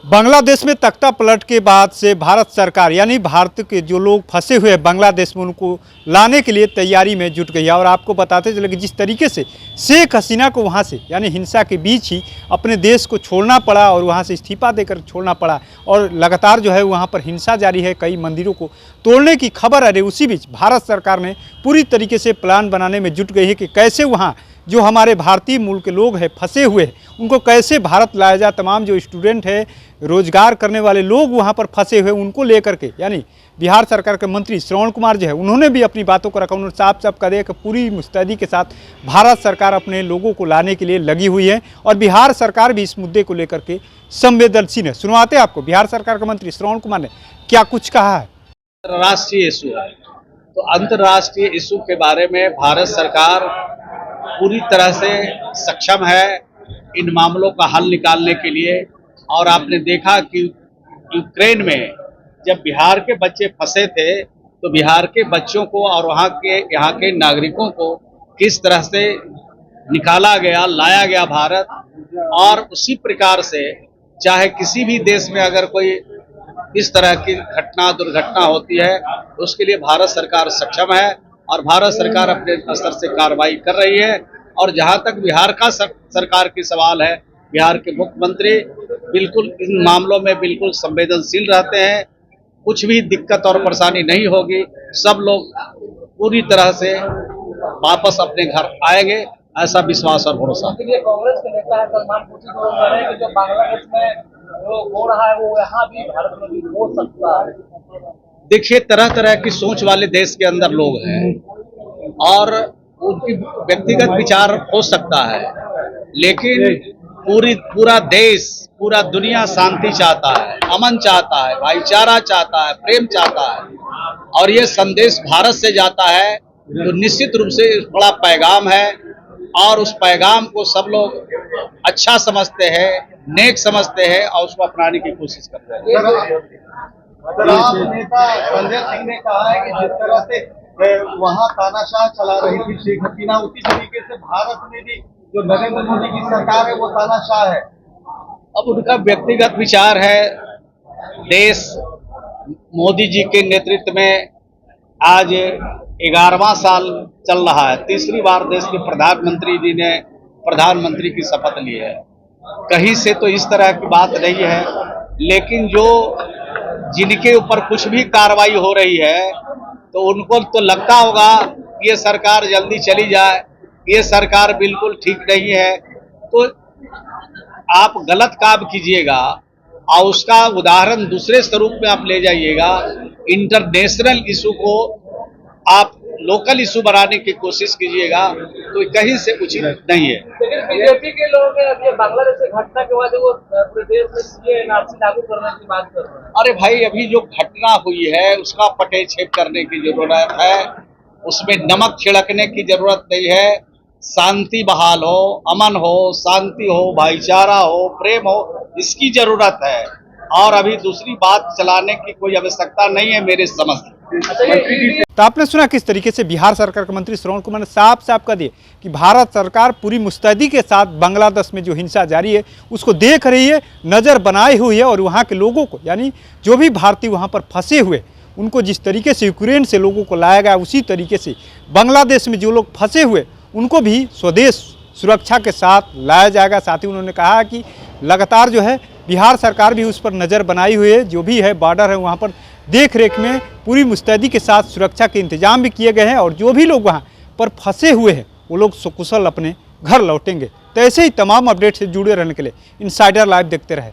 बांग्लादेश में तख्ता पलट के बाद से भारत सरकार यानी भारत के जो लोग फंसे हुए हैं बांग्लादेश में उनको लाने के लिए तैयारी में जुट गई है। और आपको बताते चले कि जिस तरीके से शेख हसीना को वहां से यानी हिंसा के बीच ही अपने देश को छोड़ना पड़ा और वहां से इस्तीफा देकर छोड़ना पड़ा और लगातार जो है वहां पर हिंसा जारी है, कई मंदिरों को तोड़ने की खबर आ रही। उसी बीच भारत सरकार ने पूरी तरीके से प्लान बनाने में जुट गई है कि कैसे वहाँ जो हमारे भारतीय मूल के लोग हैं फंसे हुए हैं उनको कैसे भारत लाया जाए। तमाम जो स्टूडेंट है, रोजगार करने वाले लोग वहाँ पर फंसे हुए उनको लेकर के यानी बिहार सरकार के मंत्री श्रवण कुमार जो है उन्होंने भी अपनी बातों को रखा। उन्होंने साफ साफ कह दिया कि पूरी मुस्तैदी के साथ भारत सरकार अपने लोगों को लाने के लिए लगी हुई है और बिहार सरकार भी इस मुद्दे को लेकर के संवेदनशील है। सुनवाते हैं आपको बिहार सरकार के मंत्री श्रवण कुमार ने क्या कुछ कहा है। अंतर्राष्ट्रीय इशू है तो अंतर्राष्ट्रीय इशू के बारे में भारत सरकार पूरी तरह से सक्षम है इन मामलों का हल निकालने के लिए। और आपने देखा कि यूक्रेन में जब बिहार के बच्चे फंसे थे तो बिहार के बच्चों को और यहाँ के नागरिकों को किस तरह से निकाला गया, लाया गया भारत। और उसी प्रकार से चाहे किसी भी देश में अगर कोई इस तरह की दुर्घटना होती है तो उसके लिए भारत सरकार सक्षम है और भारत सरकार अपने स्तर से कार्रवाई कर रही है। और जहां तक बिहार का सरकार की सवाल है, बिहार के मुख्यमंत्री बिल्कुल इन मामलों में बिल्कुल संवेदनशील रहते हैं। कुछ भी दिक्कत और परेशानी नहीं होगी, सब लोग पूरी तरह से वापस अपने घर आएंगे, ऐसा विश्वास और भरोसा। कांग्रेस के नेता है सलमान खुर्शीद कह रहे हैं कि जो बांग्लादेश में जो हो रहा है वो यहाँ भी भारत में भी हो सकता है। देखिए, तरह तरह की सोच वाले देश के अंदर लोग हैं और उनकी व्यक्तिगत विचार हो सकता है, लेकिन पूरा देश, पूरा दुनिया शांति चाहता है, अमन चाहता है, भाईचारा चाहता है, प्रेम चाहता है। और ये संदेश भारत से जाता है तो निश्चित रूप से बड़ा पैगाम है और उस पैगाम को सब लोग अच्छा समझते हैं, नेक समझते हैं और उसको अपनाने की कोशिश करते हैं। नेता संजय सिंह ने कहा है कि जिस तरह से वहाँ तानाशाह चला रही थी शेख हसीना, उसी तरीके से भारत में भी जो नरेंद्र मोदी की सरकार है वो तानाशाह है। अब उनका व्यक्तिगत विचार है। देश मोदी जी के नेतृत्व में आज 11वां साल चल रहा है। तीसरी बार देश के प्रधानमंत्री जी ने प्रधानमंत्री की शपथ ली है। कहीं से तो इस तरह की बात नहीं है, लेकिन जो जिनके ऊपर कुछ भी कार्रवाई हो रही है तो उनको तो लगता होगा कि ये सरकार जल्दी चली जाए, ये सरकार बिल्कुल ठीक नहीं है। तो आप गलत काम कीजिएगा और उसका उदाहरण दूसरे स्वरूप में आप ले जाइएगा। इंटरनेशनल इशू को आप लोकल इशू बनाने की कोशिश कीजिएगा तो कहीं से उचित नहीं है। लेकिन बीजेपी के लोग बांग्लादेश की घटना के बाद वो पूरे देश में सीए एनआरसी लागू करने की बात कर रहे हैं। अरे भाई, अभी जो घटना हुई है उसका पटेछेप करने की जरूरत है, उसमें नमक छिड़कने की जरूरत नहीं है। शांति बहाल हो, अमन हो, शांति हो, भाईचारा हो, प्रेम हो, इसकी जरूरत है। और अभी दूसरी बात चलाने की कोई आवश्यकता नहीं है मेरे समझ से। तो आपने सुना किस तरीके से बिहार सरकार के मंत्री श्रवण कुमार ने साफ साफ कह दिए कि भारत सरकार पूरी मुस्तैदी के साथ बांग्लादेश में जो हिंसा जारी है उसको देख रही है, नज़र बनाई हुई है और वहाँ के लोगों को यानी जो भी भारतीय वहाँ पर फंसे हुए उनको जिस तरीके से यूक्रेन से लोगों को लाया गया उसी तरीके से बांग्लादेश में जो लोग फंसे हुए उनको भी स्वदेश सुरक्षा के साथ लाया जाएगा। साथ ही उन्होंने कहा कि लगातार जो है बिहार सरकार भी उस पर नज़र बनाई हुई है, जो भी है बॉर्डर है वहाँ पर देख रेख में पूरी मुस्तैदी के साथ सुरक्षा के इंतजाम भी किए गए हैं और जो भी लोग वहाँ पर फंसे हुए हैं वो लोग सकुशल अपने घर लौटेंगे। तो ऐसे ही तमाम अपडेट से जुड़े रहने के लिए इनसाइडर लाइव देखते रहे।